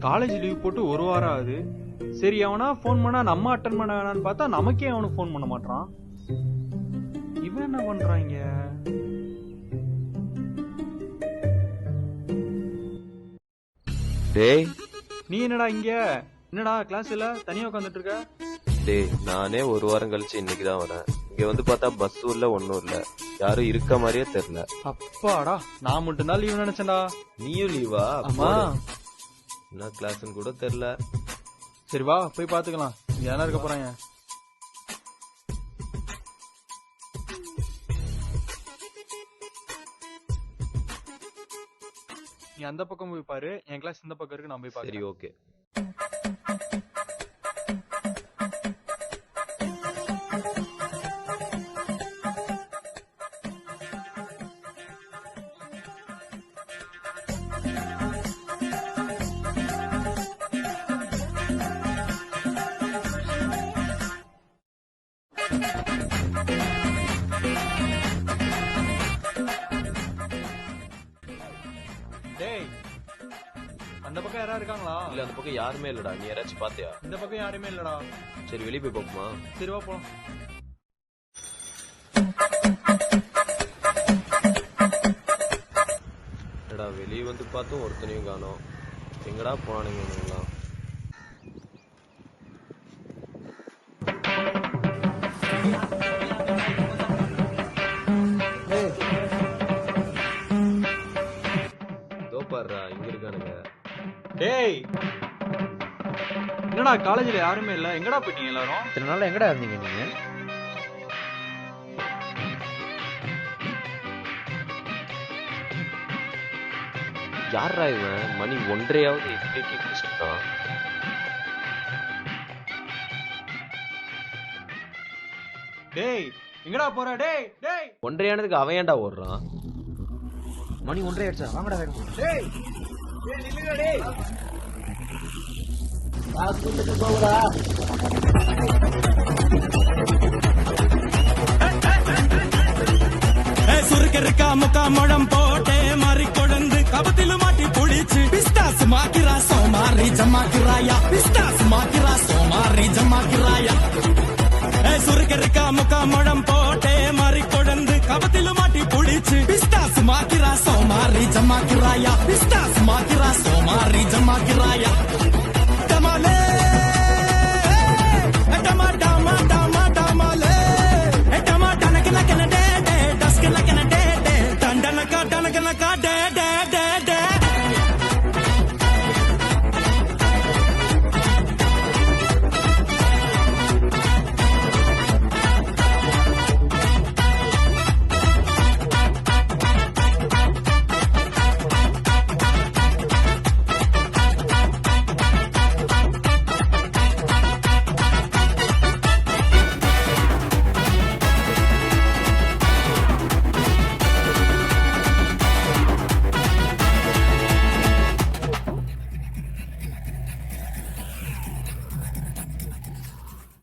College leave போட்டு ஒரு வாரம் ஆகுது. சரி அவனா ஃபோன் பண்ணா நம்ம அட்டன் பண்ண வேணான்னு பார்த்தா நமக்கே அவனுக்கு ஃபோன் பண்ண மாட்டான். இவன் என்ன பண்றாங்க? டேய் நீ என்னடா இங்க? என்னடா கிளாஸ் இல்ல, தனியா உட்காந்துட்டு இருக்க? டேய் நானே ஒரு வாரம் கழிச்சு இன்னைக்குதான் வரேன். இங்க வந்து பார்த்தா பஸ் இல்ல ஒன்னும் இல்ல, யாரும் இருக்க மாதிரியே தெரியல. அப்பாடா, நான் மட்டும் தான் லீவ் நினைச்சேன்டா. நீயும் லீவா? ஆமா. என்ன கிளாஸ்ன்னு கூட தெரியல. சரி வா போய் பாத்துக்கலாம். யாரா இருக்க போறாங்க? நீ அந்த பக்கம் போய் பாரு, என் கிளாஸ் இந்த பக்கம் இருக்கு, நான் போய் பாக்குறேன். சரி ஓகே. டேய் அந்த பக்கம் யாரா இருக்காங்களா? இல்ல அந்த பக்கம் யாருமே இல்லடா. நீ யாராச்சும் பாத்தியா? இந்த பக்கம் யாருமே இல்லடா. சரி வெளியே போய் பாப்போமா? சரி வா போலாம். எடா வெளியே வந்து பார்த்தோம் ஒருத்தனையும் காணோம். எங்கடா போனானுங்க இவனுங்கெல்லாம்? தோப்பாடுறா இங்க இருக்கானுங்க. டேய் என்னடா காலேஜ்ல யாருமே இல்ல, எங்கடா போயிட்டீங்க எல்லாரும்? இத்தனை நாள் எங்கடா இருந்தீங்க நீங்க? யாரா இவன்? மணி 1:30 எப்படி குடிச்சிருக்கான்? டேய் எங்கடா போற? டேய் டேய் 1:30 அவன் ஏன்டா ஓடுறான்? மணி 1:30 ஆயிடுச்சா? வாங்கடா வேணும். டேய் டேய் நில்லுங்க டேய். சுருக்கா முக்கா முழம் போட்டே மாறி கொழுந்து கபத்தில மாட்டி புடிச்சு பிஸ்டாஸ் மாக்கிரா சோமாரி ஜமாக்கிராயா பிஸ்டாஸ் மாக்கிரா சோமாரி ஜமா